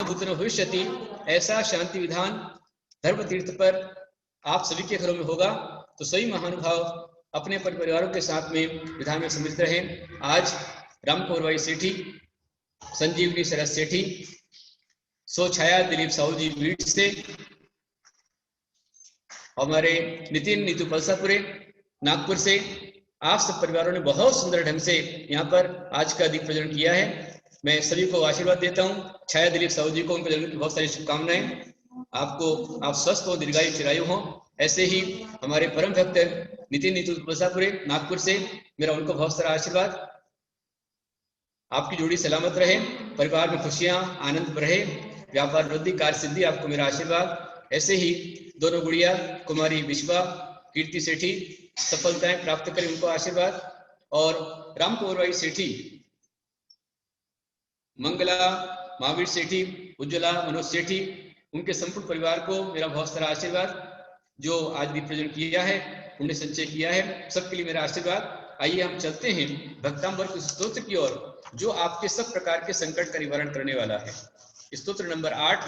भूतन भविष्यति, ऐसा शांति विधान धर्म तीर्थ पर आप सभी के घरों में होगा। तो सभी महानुभाव अपने परिवारों के साथ में विधान में सम्मिलित रहे। आज रामकुंवर भाई सेठी, संजीवनी सरस सेठी, सोछाया दिलीप साहू जी बीट से, हमारे नितिन नीतू पलसापुरे नागपुर से, आप सब परिवारों ने बहुत सुंदर ढंग से यहाँ पर आज का दीप प्रज्वलन किया है। मैं सभी को आशीर्वाद देता हूँ। छाया दिलीप साहू जी को उनके जन्म की बहुत सारी शुभकामनाएं। आपको आप स्वस्थ हो, दीर्घायु चिरायु हो। ऐसे ही हमारे परम भक्त नितिन नीतू पलसापुरे नागपुर से, मेरा उनको बहुत सारा आशीर्वाद। आपकी जोड़ी सलामत रहे, परिवार में खुशियां आनंद रहे, व्यापार वृद्धि, कार्य सिद्धि, आपको मेरा आशीर्वाद। ऐसे ही दोनों गुड़िया कुमारी विश्वा कीर्ति सेठी सफलताएं प्राप्त करें, उनको आशीर्वाद। और रामकुंवर भाई सेठी, मंगला महावीर सेठी, उज्ज्वला मनोज सेठी, उनके संपूर्ण परिवार को मेरा बहुत सारा आशीर्वाद। जो आज भी प्रजन किया है, उन्हें संचय किया है, सबके लिए मेरा आशीर्वाद। आइए हम चलते हैं भक्तांबर के स्तोत्र की ओर, जो आपके सब प्रकार के संकट का निवारण करने वाला है। स्तोत्र नंबर 8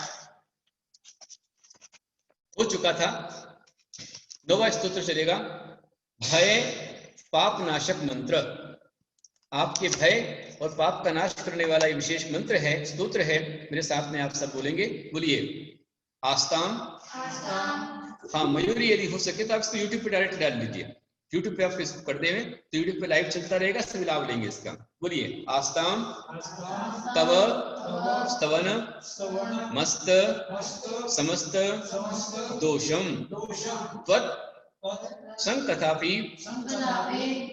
हो चुका था, 9वां स्तोत्र चलेगा। भय पाप नाशक मंत्र, आपके भय और पाप का नाश करने वाला ये विशेष मंत्र है, स्तोत्र है। मेरे साथ में आप सब बोलेंगे, बोलिए। आस्ताम। हाँ, मयूरी यदि हो सके तो आप इसको यूट्यूब पे डायरेक्ट डाल लीजिए। यूट्यूब पे आप इसको कर देंगे तो यूट्यूब पे लाइव चलता रहेगा, सभी लाभ लेंगे इसका। बोलिए। आस्ताम तव स्तवन मस्त समस्त दोषम त्वत् संकथापि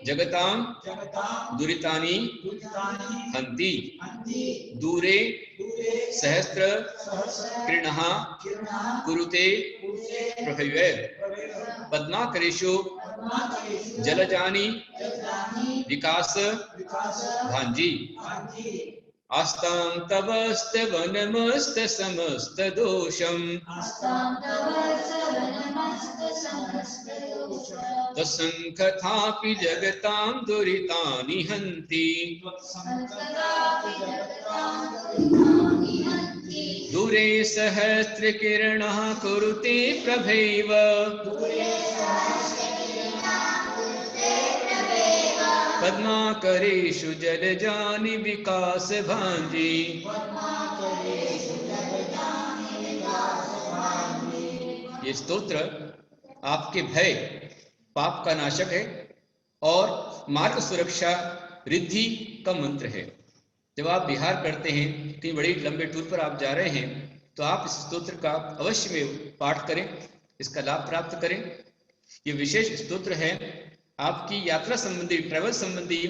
जगतां दुरितानि हन्ति दूरे सहस्त्र कृणः कुरुते प्रभवे पद्माकरेषु जलजानि विकास भांजी। आस्तां तव स्तवनमस्त समस्त दोषम त्वत्संकथापि जगतां दुरितानि हन्ति दूरे सहस्रकिरणः कुरुते प्रभैव पद्माकरेषु जलजानि विकास भांजी। ये स्तोत्र आपके भय पाप का नाशक है और मार्ग सुरक्षा रिद्धि का मंत्र है। जब आप विहार करते हैं, कहीं बड़े लंबे टूर पर आप जा रहे हैं, तो आप इस स्तोत्र का अवश्य में पाठ करें, इसका लाभ प्राप्त करें। ये विशेष स्तोत्र है, आपकी यात्रा संबंधी, ट्रैवल संबंधी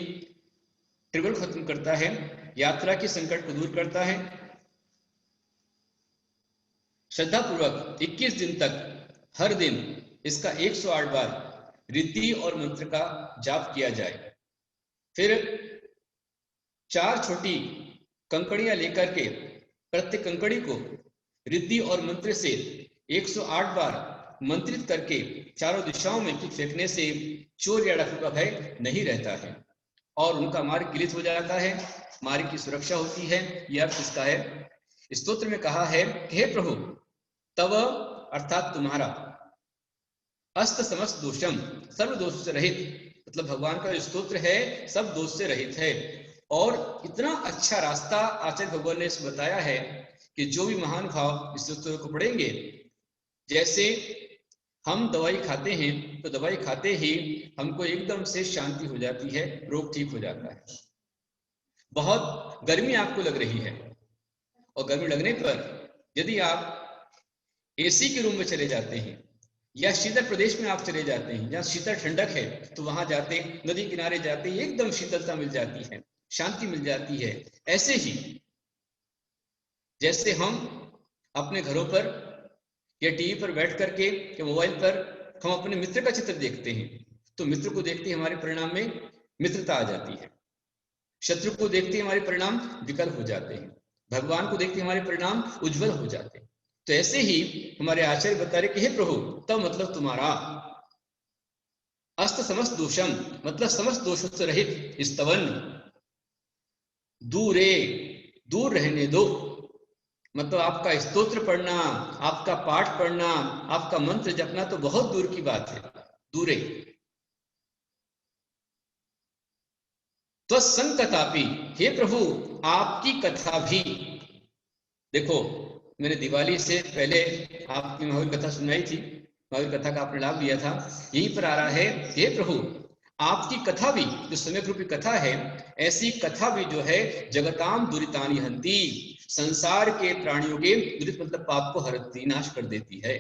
ट्रबल खत्म करता है, यात्रा के संकट को दूर करता है। श्रद्धा पूर्वक 21 दिन तक हर दिन इसका 108 बार रिद्धि और मंत्र का जाप किया जाए। फिर 4 छोटी कंकड़ियां लेकर के प्रत्येक कंकड़ी को रिद्धि और मंत्र से 108 बार मंत्रित करके चारों दिशाओं में फेंकने से चोर या डाकू का भय नहीं रहता है और उनका मार्ग क्लियर हो जाता है, मार्ग की सुरक्षा होती है। यह अर्थ इसका है। स्तोत्र में कहा है, हे प्रभु, तव अर्थात तुम्हारा, अस्त समस्त दोषम, सर्व दोष से रहित, मतलब भगवान का स्तोत्र है सब दोष से रहित है। और इतना अच्छा रास्ता आचार्य भगवान ने बताया है कि जो भी महान भाव इस स्तोत्र को पढ़ेंगे, जैसे हम दवाई खाते हैं तो दवाई खाते ही हमको एकदम से शांति हो जाती है, रोग ठीक हो जाता है। बहुत गर्मी आपको लग रही है और गर्मी लगने पर यदि आप एसी के रूम में चले जाते हैं या शीतल प्रदेश में आप चले जाते हैं जहाँ शीतल ठंडक है, तो वहां जाते, नदी किनारे जाते ही एकदम शीतलता मिल जाती है, शांति मिल जाती है। ऐसे ही जैसे हम अपने घरों पर या टीवी पर बैठ करके या मोबाइल पर हम अपने मित्र का चित्र देखते हैं, तो मित्र को देखते ही हमारे परिणाम में मित्रता आ जाती है, शत्रु को देखते ही हमारे परिणाम विकल हो जाते हैं, भगवान को देखते हमारे परिणाम उज्जवल हो जाते हैं। तो ऐसे ही हमारे आचार्य बता रहे कि हे प्रभु, तब मतलब तुम्हारा, अस्त समस्त दोषम मतलब समस्त दोषों से रहित, स्तवन, दूरे दूर रहने दो, मतलब आपका स्तोत्र पढ़ना, आपका पाठ पढ़ना, आपका मंत्र जपना तो बहुत दूर की बात है, दूरे। तो संकतापि, हे प्रभु आपकी कथा भी। देखो, मैंने दिवाली से पहले आपकी महावीर कथा सुनाई थी, महावीर कथा का आपने लाभ लिया था। यहीं पर आ रहा है, हे प्रभु आपकी कथा भी, जो समय रूपी कथा है, ऐसी कथा भी जो है जगताम दुरितानि हंति, संसार के प्राणियों के दुरित मतलब पाप को हरती, नाश कर देती है।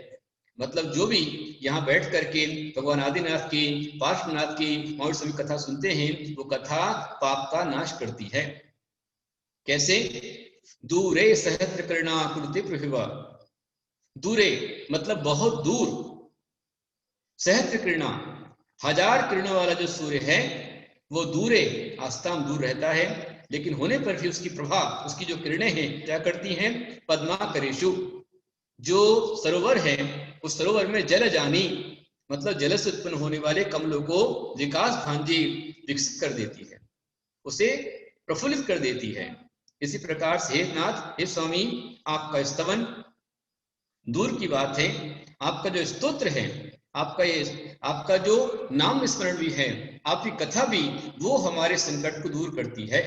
मतलब जो भी यहाँ बैठ करके भगवान आदिनाथ की, पार्श्वनाथ की महावीर स्वामी कथा सुनते हैं, वो कथा पाप का नाश करती है। कैसे? दूरे सहस्त्र कर्णा कुरुते प्रभिवा। दूरे मतलब बहुत दूर, सहस्त्र किरणा हजार किरणों वाला जो सूर्य है वो दूरे आस्ताम दूर रहता है, लेकिन होने पर भी उसकी प्रभा, उसकी जो किरणें हैं क्या करती हैं? पद्माकरेषु, जो सरोवर है उस सरोवर में जल जानी, मतलब जल से उत्पन्न होने वाले कमलों को विकास भांजी विकसित कर देती है, उसे प्रफुल्लित कर देती है। इसी प्रकार से हे नाथ, हे स्वामी, आपका स्तवन दूर की बात है, आपका जो स्तोत्र है, आपका जो नाम स्मरण भी है, आपकी कथा भी, वो हमारे संकट को दूर करती है,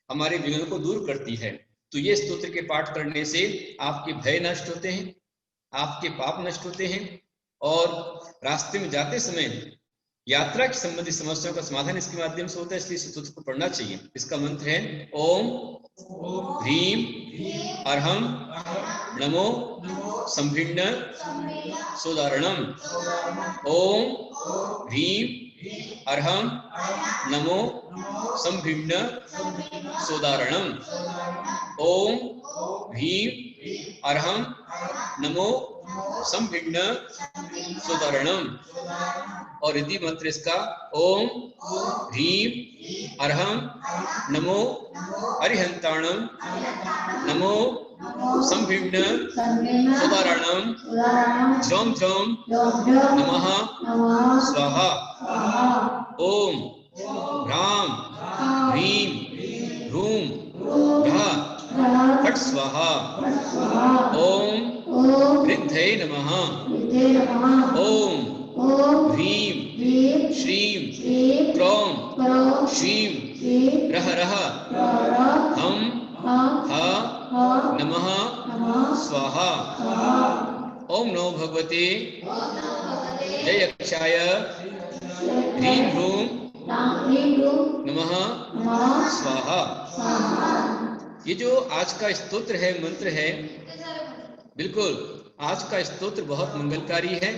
हमारे विघ्न को दूर करती है। तो ये स्तोत्र के पाठ करने से आपके भय नष्ट होते हैं, आपके पाप नष्ट होते हैं, और रास्ते में जाते समय यात्रा की संबंधित समस्याओं का समाधान इसके माध्यम से होता है। इसलिए स्तोत्र को पढ़ना चाहिए। इसका मंत्र है ओम ह्रीम अर्हम नमो संभिन्न सोदारणम। ओम ह्रीम अर्हम नमो संभिन्न सोदारणम। ओम ह्रीम अर्हम नमो संभिन्न सोदारणम। और यदि मंत्र इसका ओम ह्रीम अर्हम नमो अरिहंताणम नमो संभिन्न सोदारणम झ्रम झ्रम नमः स्वाहा। ओम ह्राम ह्रीम ह्रूम ह्रः फट् स्वाहा। ओम ऋद्धये नमः। ओम ह्रीम श्रीम क्रौम श्रीम रः रः हम हा नमः स्वाहा। ओम नमो भगवते जयक्षाय ह्रीं ह्रूं नमः स्वाहा। ये जो आज का स्तोत्र है, मंत्र है, बिल्कुल आज का स्तोत्र बहुत मंगलकारी है।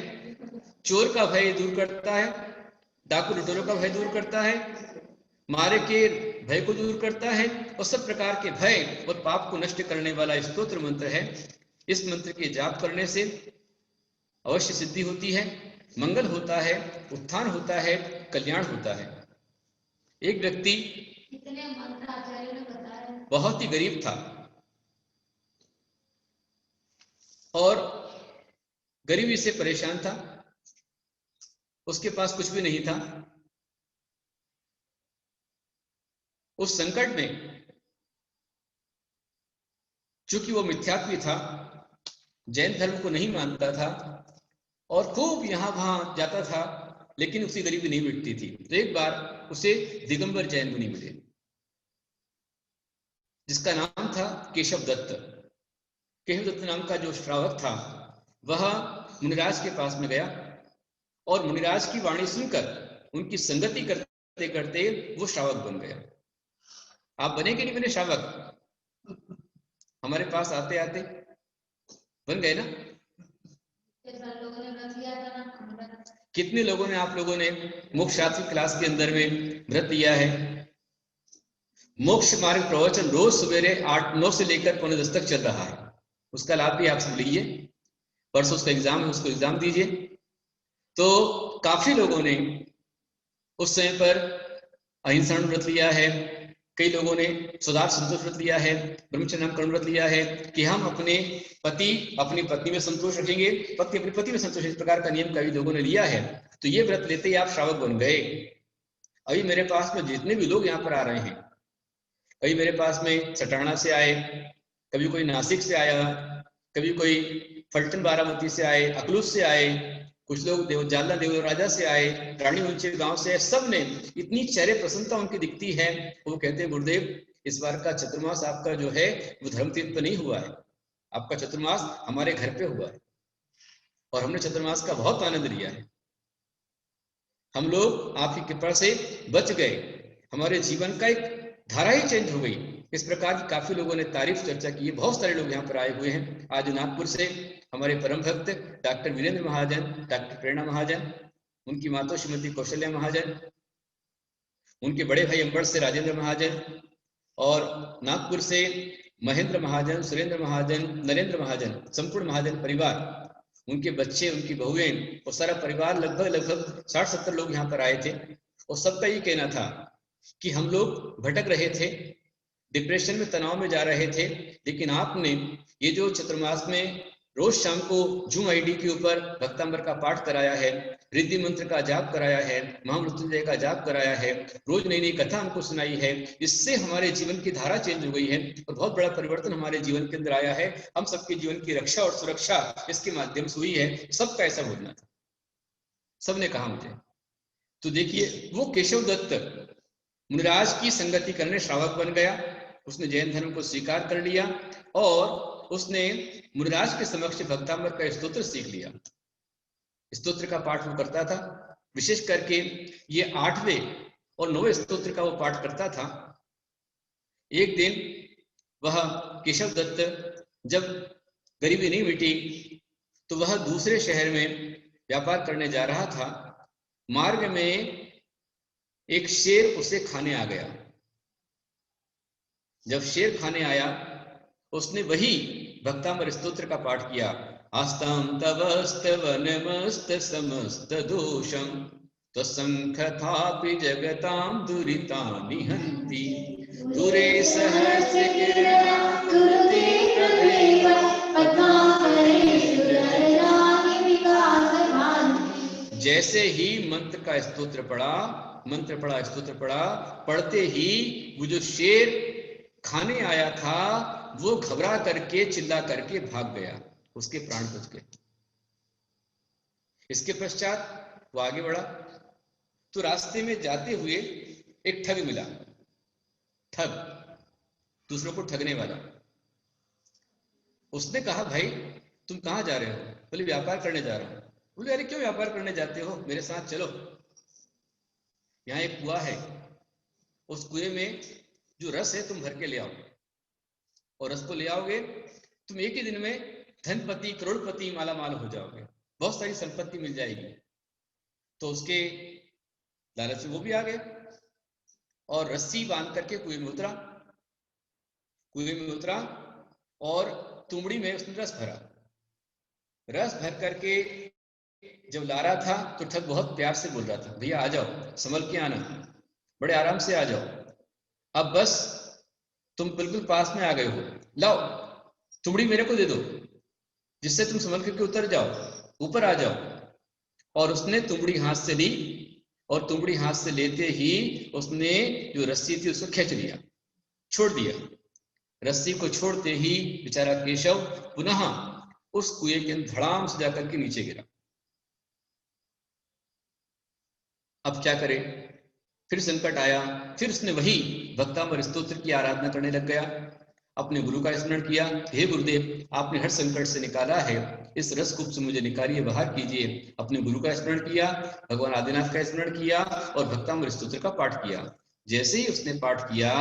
चोर का भय दूर करता है, डाकू लुटेरों का भय दूर करता है, मारे के भय को दूर करता है, और सब प्रकार के भय और पाप को नष्ट करने वाला स्तोत्र मंत्र है। इस मंत्र के जाप करने से अवश्य सिद्धि होती है, मंगल होता है, उत्थान होता है, कल्याण होता है। एक व्यक्ति बहुत ही गरीब था और गरीबी से परेशान था, उसके पास कुछ भी नहीं था। उस संकट में चूंकि वो मिथ्यात्वी था, जैन धर्म को नहीं मानता था और खूब यहां वहां जाता था, लेकिन उसकी गरीबी नहीं मिटती थी। तो एक बार उसे दिगंबर जैन मुनि मिले, जिसका नाम था केशव दत्त। केशव दत्त नाम का जो श्रावक था वह मुनिराज के पास में गया और मुनिराज की वाणी सुनकर उनकी संगति करते करते वो श्रावक बन गया। आप बने कि नहीं बने श्रावक? हमारे पास आते आते बन गए ना? कितने लोगों ने, आप लोगों ने मोक्ष शास्त्र क्लास के अंदर में व्रत लिया है? मोक्ष मार्ग प्रवचन रोज सवेरे 8-9 से लेकर 9:45 तक चल रहा है, उसका लाभ भी आप सब लीजिए। परसों उसका एग्जाम है, उसको एग्जाम दीजिए। तो काफी लोगों ने उस समय पर अहिंसा व्रत लिया है, कई लोगों ने सदार्थ संतोष व्रत लिया है, ब्रह्मचर्य नाम कर्म व्रत लिया है कि हम अपने पति अपनी पत्नी में संतोष रखेंगे, पति अपनी पति में संतोष, इस प्रकार का नियम कई लोगों ने लिया है। तो ये व्रत लेते ही आप श्रावक बन गए। अभी मेरे पास में जितने भी लोग यहाँ पर आ रहे हैं, अभी मेरे पास में सटाना से आए, कभी कोई नासिक से आया, कभी कोई फलटन बारामती से आए, अकलूज से आए, कुछ लोग जालना देव राजा से आए, रानी ऊंचे गांव से, सब ने इतनी चेहरे प्रसन्नता उनकी दिखती है। वो कहते हैं गुरुदेव इस बार का चतुर्मास आपका जो है वो धर्म तीर्थ पे नहीं हुआ है, आपका चतुर्मास हमारे घर पे हुआ है और हमने चतुर्मास का बहुत आनंद लिया है। हम लोग आपकी कृपा से बच गए, हमारे जीवन का एक धारा ही चेंज हो गई। इस प्रकार की काफी लोगों ने तारीफ चर्चा की है। बहुत सारे लोग यहाँ पर आए हुए हैं। आज नागपुर से हमारे परम भक्त डॉक्टर वीरेंद्र महाजन, डॉक्टर प्रेरणा महाजन, उनकी माता श्रीमती कौशल्या महाजन, उनके बड़े भाई अंबड़ से राजेंद्र महाजन, और नागपुर से महेंद्र महाजन, सुरेंद्र महाजन, नरेंद्र महाजन, संपूर्ण महाजन परिवार, उनके बच्चे, उनकी बहुएं और सारा परिवार, लगभग 60-70 लोग यहाँ पर आए थे। और सबका ये कहना था कि हम लोग भटक रहे थे, डिप्रेशन में, तनाव में जा रहे थे, लेकिन आपने ये जो चतुर्मास में रोज शाम को जूम आईडी के ऊपर भक्तांबर का पाठ कराया है, रिद्धि मंत्र का जाप कराया है, महामृत्युंजय का जाप कराया है, रोज नई नई कथा हमको सुनाई है, इससे हमारे जीवन की धारा चेंज हो गई है और बहुत बड़ा परिवर्तन हमारे जीवन के अंदर आया है। हम सबके जीवन की रक्षा और सुरक्षा इसके माध्यम से हुई है। सबका ऐसा बोलना था, सबने कहा मुझे। तो देखिए वो केशव दत्त मुनिराज की संगति करने श्रावक बन गया, उसने जैन धर्म को स्वीकार कर लिया और उसने मुनिराज के समक्ष भक्तांबर का स्तोत्र सीख लिया। स्तोत्र का पाठ वो करता था, विशेष करके ये 8वें और 9वें स्तोत्र का वो पाठ करता था। एक दिन वह केशव दत्त जब गरीबी नहीं मिटी तो वह दूसरे शहर में व्यापार करने जा रहा था। मार्ग में एक शेर उसे खाने आ गया। जब शेर खाने आया उसने वही भक्तांबर स्तोत्र का पाठ किया, आस्तां तवस्तवनमस्त समस्त दोषं त्वसंखथापि जगतां दुरितानि हन्ति दूरे सहस्र किरणा कुरुते तदेव पद्माकरेषु लहराणि विकासभान्ति। जैसे ही मंत्र का स्तोत्र पढ़ा, मंत्र पढ़ा, स्तोत्र पढ़ा, पढ़ते ही वो जो शेर खाने आया था वो घबरा करके, चिल्ला करके भाग गया, उसके प्राण बच गए। इसके पश्चात वो आगे बढ़ा तो रास्ते में जाते हुए एक ठग मिला, ठग, दूसरों को ठगने वाला। उसने कहा भाई तुम कहां जा रहे हो? बोले व्यापार करने जा रहा हूं। बोले अरे क्यों व्यापार करने जाते हो, मेरे साथ चलो, यहाँ एक कुआं है, उस कुएं में जो रस है तुम भर के ले आओ, और रस को ले आओगे तुम एक ही दिन में धनपति, करोड़पति, माला माल हो जाओगे, बहुत सारी संपत्ति मिल जाएगी। तो उसके लालच में वो भी आ गया और रस्सी बांध करके कुएं में उतरा। कुएं में उतरा और तुमड़ी में उसने रस भरा। रस भर करके जब ला रहा था तो ठग बहुत प्यार से बोल रहा था, भैया आ जाओ, संभल के आना, बड़े आराम से आ जाओ, अब बस तुम बिल्कुल पास में आ गए हो, लाओ तुमड़ी मेरे को दे दो जिससे तुम संभल करके उतर जाओ, ऊपर आ जाओ। और उसने तुमड़ी हाथ से ली और तुमड़ी हाथ से लेते ही उसने जो रस्सी थी उसको खींच लिया, छोड़ दिया। रस्सी को छोड़ते ही बेचारा केशव पुनः उस कुएं के अंदर धड़ाम से जाकर के नीचे गिरा। अब क्या करे, फिर संकट आया, फिर उसने वही भक्तांबर स्तोत्र की आराधना करने लग गया, अपने गुरु का स्मरण किया, हे गुरुदेव आपने हर संकट से निकाला है, इस रस कूप से मुझे निकालिए, बाहर कीजिए। अपने गुरु का स्मरण किया, भगवान आदिनाथ का स्मरण किया और भक्तांबर स्तोत्र का पाठ किया। जैसे ही उसने पाठ किया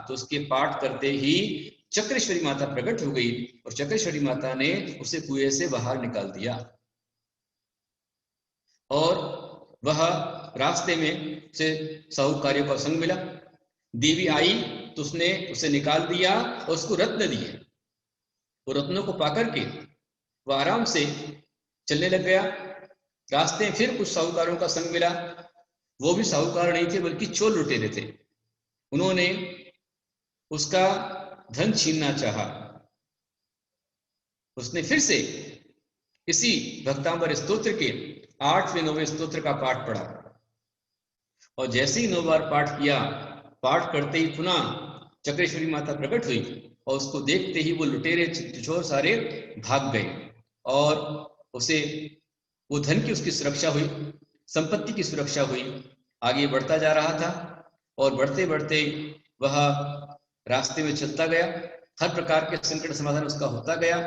तो उसके पाठ करते ही चक्रेश्वरी माता प्रकट हो गई और चक्रेश्वरी माता ने उसे कुएं से बाहर निकाल दिया। और वह रास्ते में से साहूकार्यों का संग मिला, देवी आई तो उसने उसे निकाल दिया और उसको रत्न दिए। वो रत्नों को पाकर के वह आराम से चलने लग गया। रास्ते में फिर कुछ साहूकारों का संग मिला, वो भी साहूकार नहीं थे बल्कि चोर लुटेरे थे। उन्होंने उसका धन छीनना चाहा। उसने फिर से इसी भक्तांबर स्तोत्र के 8वें 9वें स्तोत्र का पाठ पढ़ा और जैसे ही 9 बार पाठ किया, पाठ करते ही पुनः चक्रेश्वरी माता प्रकट हुई और उसको देखते ही वो लुटेरे छिछोर सारे भाग गए और उसे वो धन की उसकी सुरक्षा हुई, संपत्ति की सुरक्षा हुई। आगे बढ़ता जा रहा था और बढ़ते बढ़ते वह रास्ते में चलता गया, हर प्रकार के संकट समाधान उसका होता गया,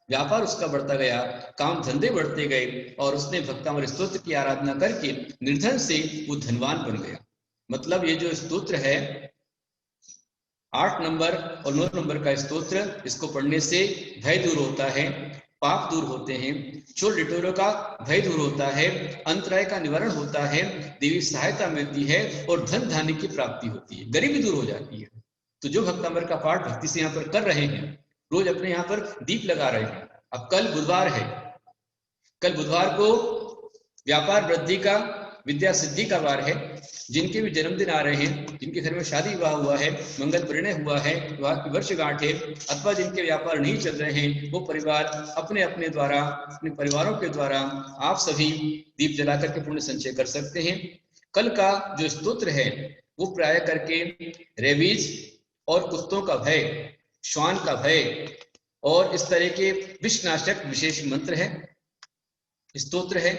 व्यापार उसका बढ़ता गया, काम धंधे बढ़ते गए और उसने भक्तामृत स्तोत्र की आराधना करके निर्धन से वो धनवान बन गया। मतलब ये जो स्तोत्र है 8 नंबर और 9 नंबर का स्तोत्र, इसको पढ़ने से भय दूर होता है, पाप दूर होते हैं, चोर डिटोरों का भय दूर होता है, अंतराय का निवारण होता है, देवी सहायता मिलती है और धन धान्य की प्राप्ति होती है, गरीबी दूर हो जाती है। तो जो भक्तामृत का पाठ भक्ति से यहाँ पर कर रहे हैं, रोज अपने यहाँ पर दीप लगा रहे हैं। अब कल बुधवार है, कल बुधवार को व्यापार वृद्धि का, विद्या सिद्धि का वार है। जिनके भी जन्मदिन आ रहे हैं, जिनके घर में शादी विवाह हुआ है, मंगल परिणय हुआ है, विवाह की वर्षगांठ है, अथवा जिनके व्यापार नहीं चल रहे हैं, वो परिवार अपने अपने द्वारा, अपने परिवारों के द्वारा आप सभी दीप जला करके पुण्य संचय कर सकते हैं। कल का जो स्तोत्र है वो प्राय करके रेबीज और कुत्तों का भय, श्वान का भय और इस तरह के विषनाशक विशेष मंत्र है, स्तोत्र है,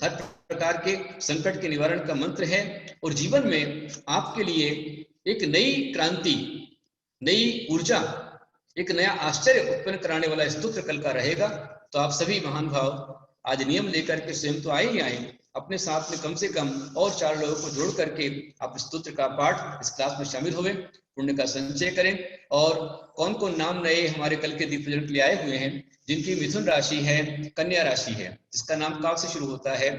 हर प्रकार के संकट के निवारण का मंत्र है और जीवन में आपके लिए एक नई क्रांति, नई ऊर्जा, एक नया आश्चर्य उत्पन्न कराने वाला स्तोत्र कल का रहेगा। तो आप सभी महान भाव आज नियम लेकर के स्वयं तो आए ही आए, अपने साथ में कम से कम और 4 लोगों को जोड़ करके आप स्तोत्र का पाठ इस क्लास में शामिल हुए, पुण्य का संचय करें। और कौन कौन नाम नए हमारे कल के दीप प्रज्वलन के लिए आए हुए हैं, जिनकी मिथुन राशि है, कन्या राशि है, जिसका नाम का से शुरू होता है,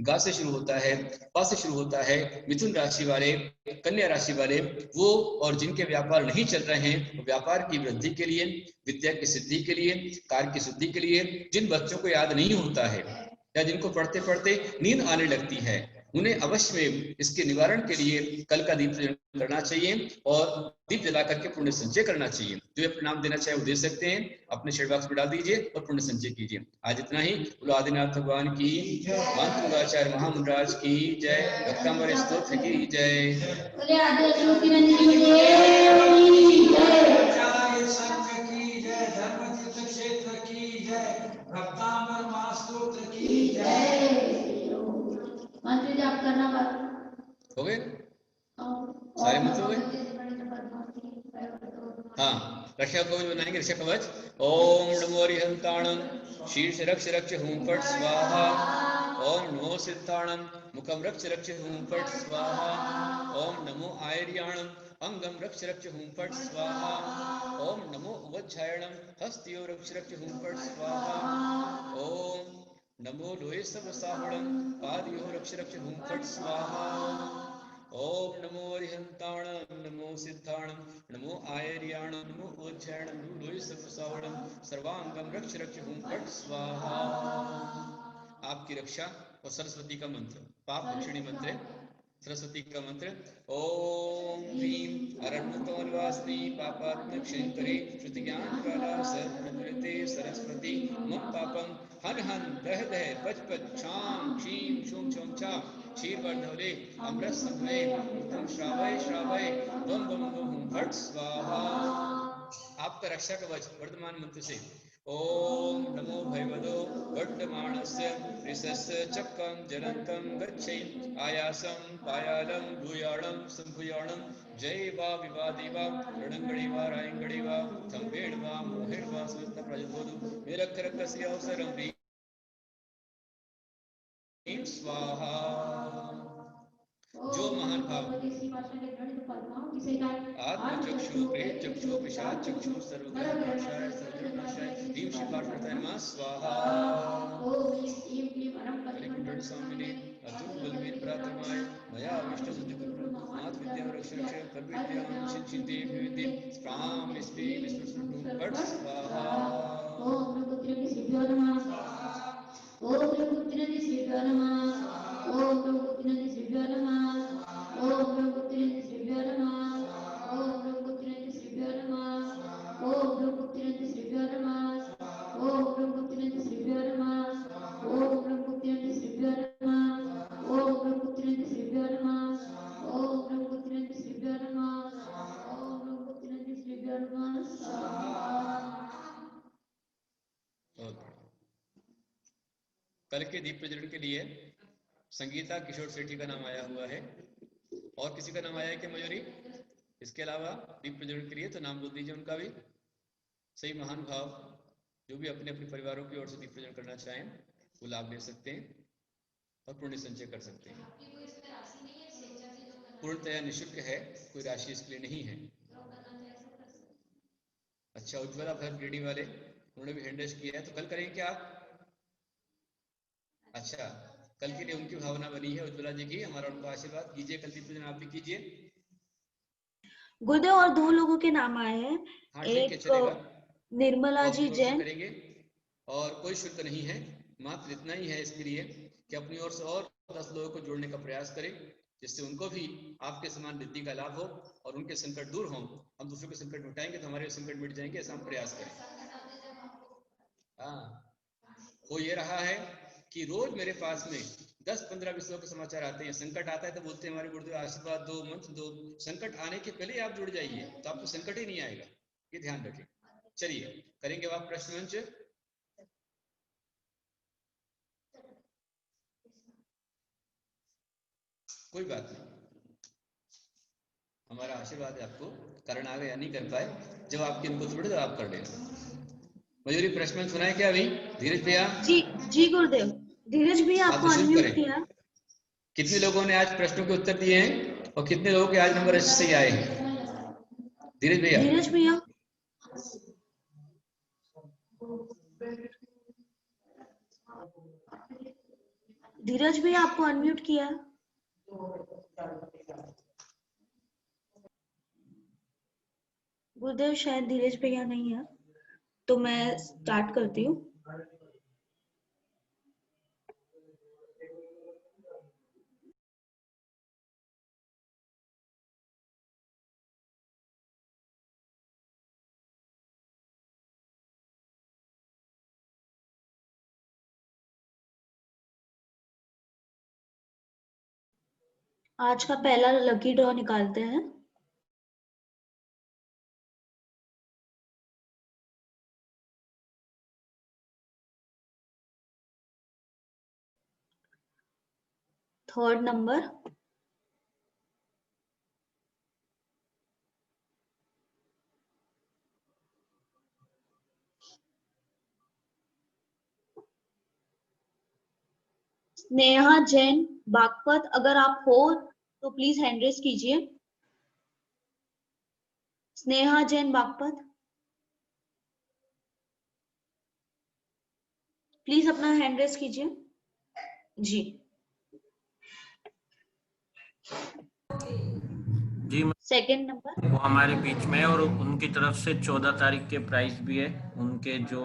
गा से शुरू होता है, पा से शुरू होता है, मिथुन राशि वाले, कन्या राशि वाले वो, और जिनके व्यापार नहीं चल रहे हैं, व्यापार की वृद्धि के लिए, विद्या की सिद्धि के लिए, कार्य की सिद्धि के लिए, जिन बच्चों को याद नहीं होता है या जिनको पढ़ते पढ़ते नींद आने लगती है, उन्हें अवश्य में इसके निवारण के लिए कल का दीप प्रज्वलन करना चाहिए और दीप जला करके पुण्य संचय करना चाहिए। जो अपना नाम देना चाहे वो दे सकते हैं, अपने शेयर बॉक्स में डाल दीजिए और पुण्य संचय कीजिए। आज इतना ही। बोलो आदिनाथ भगवान की, मंत्राचार्य महामुंडराज की जय, भक्तामृत स्तोत्र की जय। मंत्र जाप करना हो गए सारे मंत्र हो गए? हाँ, रक्षा कवच बनाएंगे, रक्षा कवच। ओम नमो अरिहंताणं शीर्ष रक्ष रक्ष हूं फट स्वाहा। ओम नमो सिद्धाणं मुखम रक्ष रक्ष हूं फट स्वाहा। ओम नमो आयर्याणं अंगम रक्ष रक्ष हूं फट स्वाहा। ओम नमो उवज्झायणं हस्तियो रक्ष रक्ष हूं फट स्वाहा। ओम नमो लोहे सब साहुणं पादयो रक्ष रक्ष हूं फट स्वाहा। ओम नमो अरिहंताणं नमो सिद्धाणं नमो आयर्याणं नमो उवज्झायणं नमो लोहे सब साहुणं सर्वांगम रक्ष रक्ष हूं फट स्वाहा। आपकी रक्षा और सरस्वती का मंत्र, पाप भक्षिणी मंत्र है सरस्वती का मंत्र। ओम ह्रीं अरण्यतोनिवासिनी पापात्म क्षयंकरी श्रुति ज्ञान ज्वाला सर्वनृते सरस्वती मम पापम हन हन दह दह पच पच छाम क्षीम छूम छुम छाम क्षीरवर्धवले अमृत संभवे उत्तम श्रावय श्रावय बम बम बम फट स्वाहा। आपका रक्षा कवच वर्तमान मंत्र से ओम नमो भैवदो वर्तमानस्य ऋषस्य चक्रं जलंतं गच्छै आयासं पायालं भूयाणं संभूयाणं जय वा विवादि वा रणंगणि वा रायंगणि वा थंबेण वा मोहेण वा सुविता प्रजोदु निरक्षरकस्य अवसरं ह्रीं स्वाहा। जो महान भाव आत्मचक्षु प्रेत चक्षु पिशाच चक्षु सर्वग्रहनाशाय सर्वनाशाय ह्रीं श्रीपार्वती नमः स्वाहा। कलिकुंडल स्वामिने अतुल बलवीर पराक्रमाय मया विष्णु सुजगुरु मात विद्या रक्ष रक्ष कर विद्यां सिद्धि विद्या प्राम स्त्री विष्णु पट स्वाहा। ओम ब्रह्मपुत्र शिवाय नमः। ओम ब्रह्मपुत्र शिवाय नमः। ओम ब्रह्मपुत्र शिवाय नमः। ओम ब्रह्मपुत्र शिवाय नमः। ओम ब्रह्मपुत्र शिवाय नमः। ओम ब्रह्मपुत्र शिवाय नमः। ओम ब्रह्मपुत्र शिवाय नमः। ओम ब्रह्मपुत्र शिवाय नमः। ओम ब्रह्मपुत्र शिवाय नमः। ओम ब्रह्मपुत्र शिवाय नमः। ओम ब्रह्मपुत्र शिवाय नमः। ओके। कल के दीप प्रज्वलन के लिए संगीता किशोर सेठी का नाम आया हुआ है। और किसी का नाम आया है क्या मयूरी? इसके अलावा दीप प्रज्वलन के लिए तो नाम बोल दीजिए उनका भी। सही महान भाव जो भी अपने अपने परिवारों की ओर से दीप प्रज्वलन करना चाहें वो लाभ ले सकते हैं और पुण्य संचय कर सकते हैं। पूर्णतया निःशुल्क है, कोई राशि इसके लिए नहीं है। अच्छा, उज्ज्वला भरत गिरडी वाले उन्होंने भी हैंड रेज किया है, तो कल करेंगे क्या आप? अच्छा, कल के लिए उनकी भावना बनी है उज्ज्वला जी की, हमारा उनको आशीर्वाद कीजिए। कल दीप प्रज्वलन आप भी कीजिए। गुरुदेव और 2 लोगों के नाम आए हैं। हाँ ठीक है, एक चलेगा, निर्मला वो जी अपनी ओर से जैन। करेंगे और कोई शुल्क नहीं है, मात्र इतना ही है इसके लिए कि अपनी ओर से और 10 लोगों को जोड़ने का प्रयास करें, जिससे उनको भी आपके समान रिद्धि का लाभ हो और उनके संकट दूर हों। हम दूसरों के संकट मिटाएंगे तो हमारे संकट मिट जाएंगे, ऐसा हम प्रयास करें। हाँ, हो ये रहा है कि रोज मेरे पास में 10-15 विषयों के समाचार आते हैं। संकट आता है तो बोलते हैं हमारे गुरुदेव आशीर्वाद दो, मंत्र दो। संकट आने के पहले आप जुड़ जाइए तो आपको संकट ही नहीं आएगा, ये ध्यान रखें। चलिए करेंगे आप प्रश्न मंच। कोई बात नहीं, हमारा आशीर्वाद है आपको। कारण आ गया नहीं कर पाए, जब आपकी इनको थोड़े तो आप कर लेना। मयूरी प्रश्न मंच सुनाए क्या अभी? धीरज भैया जी जी गुरुदेव। धीरज भैया आप आपको तो शुरू अनम्यूट करें। किया। कितने लोगों ने आज प्रश्नों के उत्तर दिए हैं और कितने लोगों के आज नंबर अच्छे से आए हैं? धीरज भैया। धीरज भैया धीरज भैया आपको अनम्यूट किया। गुरुदेव शायद धीरज भैया नहीं है, तो मैं स्टार्ट करती हूँ। आज का पहला लकी ड्रॉ निकालते हैं। थर्ड नंबर, स्नेहा जैन बागपत, अगर आप हो तो प्लीज हैंड रेज कीजिए। स्नेहा जैन बागपत, प्लीज अपना हैंड रेज कीजिए। जी जी सेकंड नंबर, वो हमारे बीच में है और उनकी तरफ से 14 तारीख के प्राइज भी है। उनके जो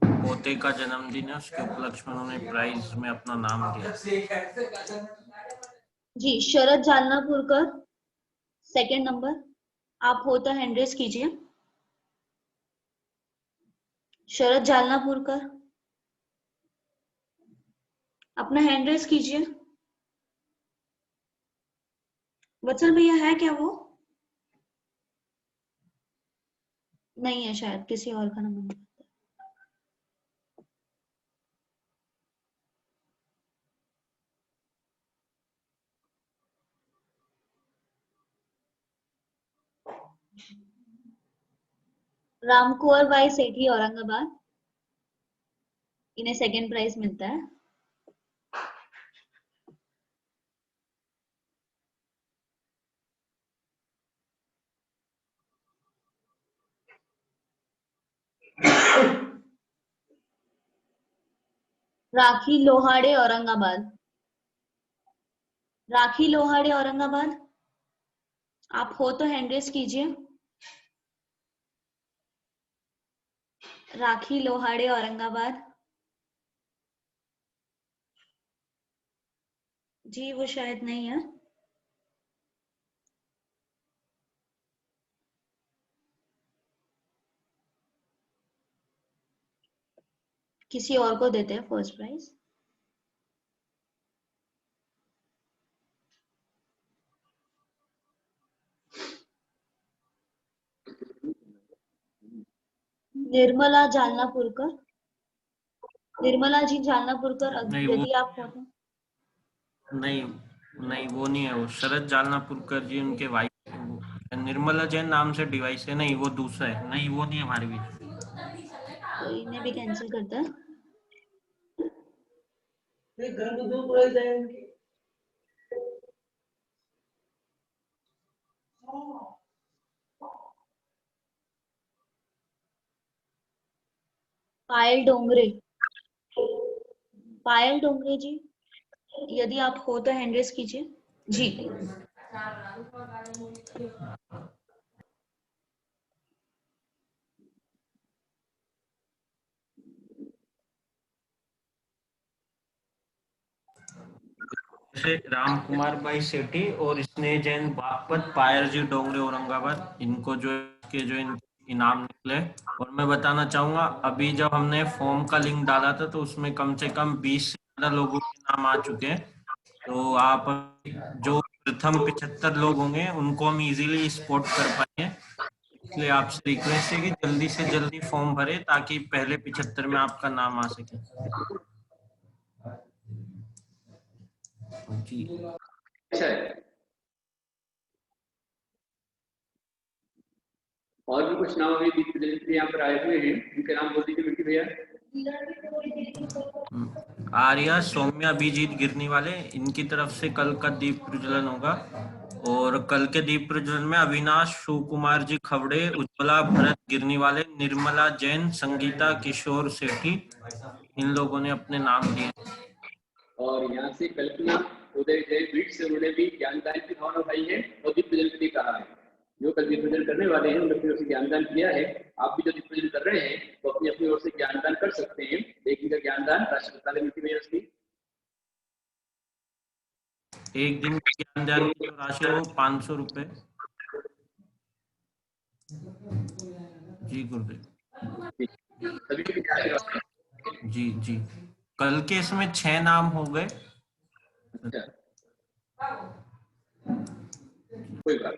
पोते का जन्मदिन है उसके उपलक्ष्य में उन्होंने प्राइज में अपना नाम दिया। जी शरद जालनापुरकर सेकंड नंबर, आप हो तो हैंड रेज कीजिए। शरद जालनापुरकर अपना हैंड रेज कीजिए। वत्सल भैया है क्या वो? नहीं है, शायद किसी और का नंबर। रामकुंवर बाई सेठी औरंगाबाद, इन्हें सेकंड प्राइज मिलता है। राखी लोहाड़े औरंगाबाद, राखी लोहाड़े औरंगाबाद, आप हो तो हैंड रेज कीजिए। राखी लोहाड़े औरंगाबाद, जी वो शायद नहीं है। किसी और को देते हैं फर्स्ट प्राइज। निर्मला जालनापुरकर, निर्मला जी जालनापुरकर, नहीं, वो यदि आप हो तो। नहीं नहीं, वो नहीं है। वो शरद जालनापुरकर जी उनके वाइफ, निर्मला जैन नाम से डिवाइस है। नहीं, वो दूसरा है। नहीं, वो नहीं है हमारे बीच। तो इन्हें भी कैंसिल करता है। पायल डोंगरे, पायल डोंगरे जी, यदि आप हो तो हैंड रेस कीजिए जी। जैसे राम कुमार भाई सेठी और स्नेह जैन बागपत, पायल जी डोंगरे औरंगाबाद, इनको जो के जो इनाम निकले। और मैं बताना चाहूंगा, अभी जब हमने फॉर्म का लिंक डाला था तो उसमें कम से कम 20 से ज्यादा लोगों के नाम आ चुके हैं। तो आप जो प्रथम 75 लोग होंगे उनको हम इजीली स्पॉट कर पाएंगे। इसलिए आपसे रिक्वेस्ट है कि जल्दी से जल्दी फॉर्म भरे ताकि पहले 75 में आपका नाम आ सके जी। अच्छा है। और भी कुछ नाम अभी दीप प्रज्वलित यहाँ पर आए हुए हैं, उनके नाम बोल दीजिए मिट्टी भैया। आर्या सौम्या अभिजीत गिरनी वाले, इनकी तरफ से कल का दीप प्रज्वलन होगा। और कल के दीप प्रज्वलन में अविनाश शिव कुमार जी खवड़े, उज्ज्वला भरत गिरनी वाले, निर्मला जैन, संगीता किशोर सेठी, इन लोगों ने अपने नाम दिए। और यहाँ से कल्पना उदय जय बीट से उन्होंने भी ज्ञानदान की भावना उठाई है और दीप प्रज्वलन भी कहा है। जो कल दीप प्रज्वलन करने वाले हैं उन्होंने अपनी ओर से ज्ञानदान किया है। आप भी जो दीप प्रज्वलन कर रहे हैं तो अपनी अपनी ओर से ज्ञानदान कर सकते हैं। एक दिन का ज्ञानदान राष्ट्रपति मिट्टी में उसकी एक दिन की ज्ञानदान की जो राशि हो 500 रुपए। जी गुरुदेव। सभी को भी जी जी, कल के इसमें 6 नाम हो गए। अच्छा, कोई बात